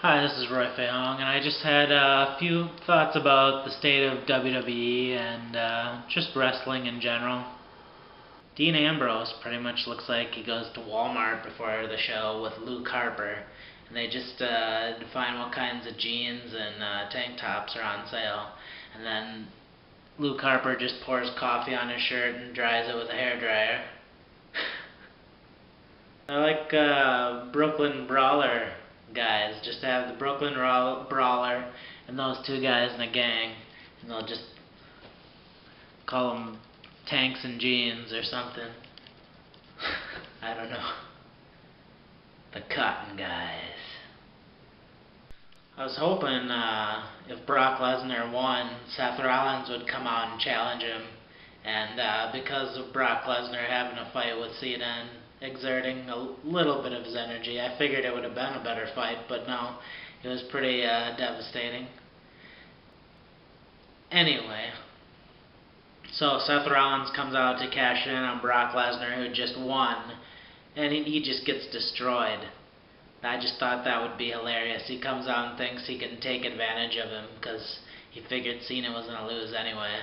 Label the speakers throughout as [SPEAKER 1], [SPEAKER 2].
[SPEAKER 1] Hi, this is Roy Fei-Hong, and I just had a few thoughts about the state of WWE and just wrestling in general. Dean Ambrose pretty much looks like he goes to Walmart before the show with Luke Harper, and they just define what kinds of jeans and tank tops are on sale, and then Luke Harper just pours coffee on his shirt and dries it with a hairdryer. I like Brooklyn Brawler guys. Just have the Brooklyn Brawler and those two guys in a gang, and they'll just call them Tanks and Jeans or something. I don't know. The Cotton Guys. I was hoping if Brock Lesnar won, Seth Rollins would come out and challenge him, and because of Brock Lesnar having a fight with Cena and exerting a little bit of his energy, I figured it would have been a better fight, but no, it was pretty devastating. Anyway, so Seth Rollins comes out to cash in on Brock Lesnar, who just won, and he just gets destroyed. I just thought that would be hilarious. He comes out and thinks he can take advantage of him because he figured Cena was going to lose anyway.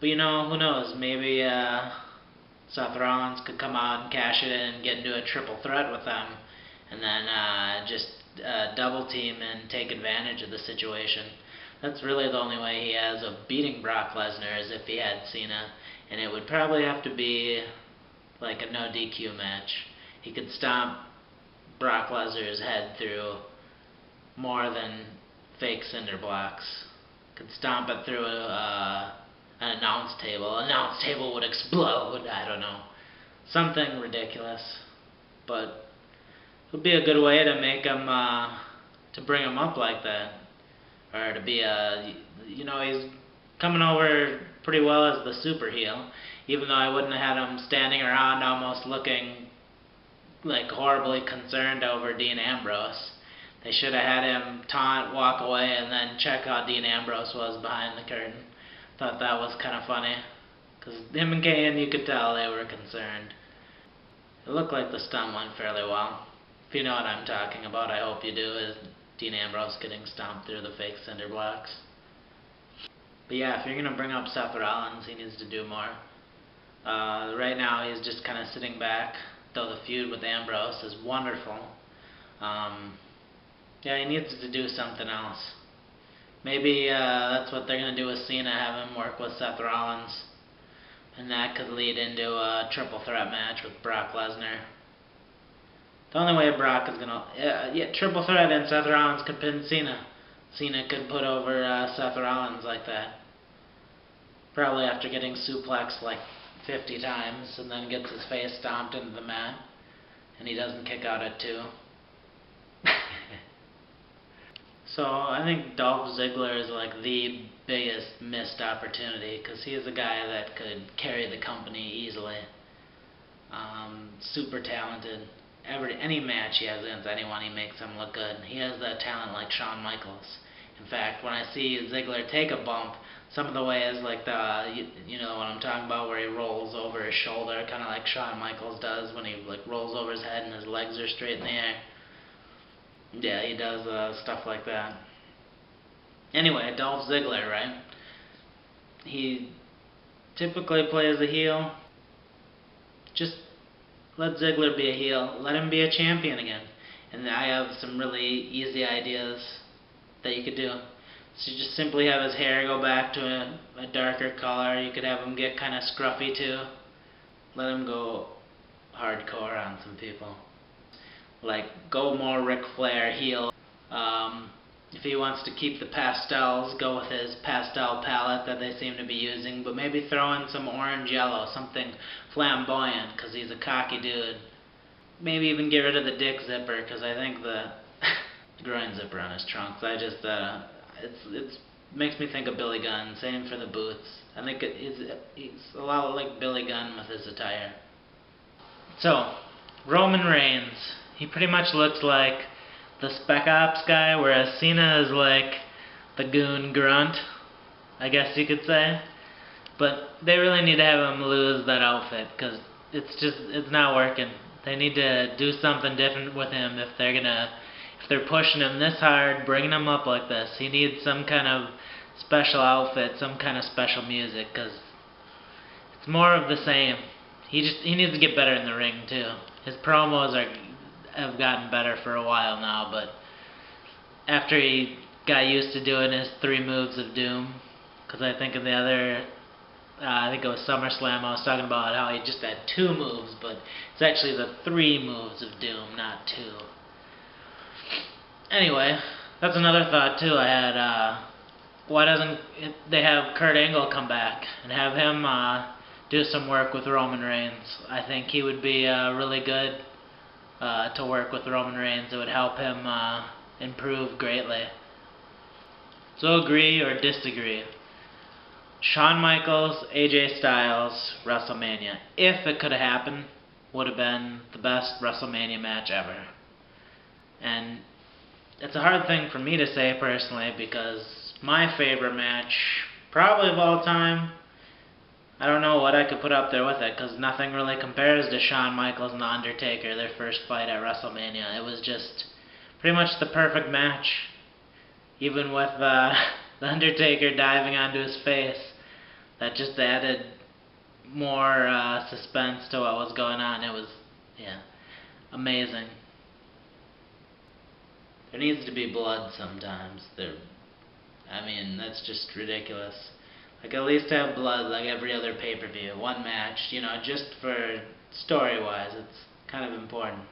[SPEAKER 1] But you know, who knows, maybe Seth Rollins could come out and cash it in and get into a triple threat with them, and then just double team and take advantage of the situation. That's really the only way he has of beating Brock Lesnar, is if he had Cena, and it would probably have to be like a no DQ match. He could stomp Brock Lesnar's head through more than fake cinder blocks. Could stomp it through an announce table. An announce table would explode. I don't know. Something ridiculous. But it would be a good way to make him, to bring him up like that. Or to be you know, he's coming over pretty well as the super heel. Even though I wouldn't have had him standing around almost looking like horribly concerned over Dean Ambrose. They should have had him taunt, walk away, and then check how Dean Ambrose was behind the curtain. Thought that was kind of funny, because him and Kane, you could tell they were concerned. It looked like the stunt went fairly well. If you know what I'm talking about, I hope you do, is Dean Ambrose getting stomped through the fake cinder blocks. But yeah, if you're going to bring up Seth Rollins, he needs to do more. Right now he's just kind of sitting back, though the feud with Ambrose is wonderful. Yeah, he needs to do something else. Maybe that's what they're going to do with Cena, have him work with Seth Rollins, and that could lead into a triple threat match with Brock Lesnar. The only way Brock is going to... triple threat, and Seth Rollins could pin Cena. Cena could put over Seth Rollins like that. Probably after getting suplexed like 50 times, and then gets his face stomped into the mat, and he doesn't kick out at 2. So I think Dolph Ziggler is like the biggest missed opportunity, because he is a guy that could carry the company easily. Super talented. Any match he has against anyone, he makes them look good. He has that talent like Shawn Michaels. In fact, when I see Ziggler take a bump, some of the ways, like you know what I'm talking about, where he rolls over his shoulder, kind of like Shawn Michaels does when he like rolls over his head and his legs are straight in the air. Yeah, he does stuff like that. Anyway, Dolph Ziggler, right? He typically plays a heel. Just let Ziggler be a heel. Let him be a champion again. And I have some really easy ideas that you could do. So you just simply have his hair go back to a darker color. You could have him get kind of scruffy too. Let him go hardcore on some people. Like, go more Ric Flair heel. If he wants to keep the pastels, go with his pastel palette that they seem to be using, but maybe throw in some orange yellow, something flamboyant, because he's a cocky dude. Maybe even get rid of the dick zipper, because I think the groin zipper on his trunks, it makes me think of Billy Gunn. Same for the boots. I think he's a lot like Billy Gunn with his attire. So, Roman Reigns. He pretty much looks like the Spec Ops guy, whereas Cena is like the goon grunt, I guess you could say. But they really need to have him lose that outfit, because it's not working. They need to do something different with him if if they're pushing him this hard, bringing him up like this, he needs some kind of special outfit, some kind of special music, because it's more of the same. He needs to get better in the ring too. His promos have gotten better for a while now, but after he got used to doing his 3 moves of doom, because I think in the other, I think it was SummerSlam, I was talking about how he just had 2 moves, but it's actually the 3 moves of doom, not 2. Anyway, that's another thought too I had. Why doesn't they have Kurt Angle come back and have him do some work with Roman Reigns? I think he would be really good to work with Roman Reigns. It would help him improve greatly. So agree or disagree? Shawn Michaels, AJ Styles, WrestleMania. If it could have happened, would have been the best WrestleMania match ever. And it's a hard thing for me to say personally, because my favorite match, probably of all time, I don't know what I could put up there with it, because nothing really compares to Shawn Michaels and The Undertaker, their first fight at WrestleMania. It was just pretty much the perfect match. Even with The Undertaker diving onto his face, that just added more suspense to what was going on. It was, yeah, amazing. There needs to be blood sometimes. I mean, that's just ridiculous. Like, at least have blood like every other pay-per-view. One match, you know, just for story-wise, it's kind of important.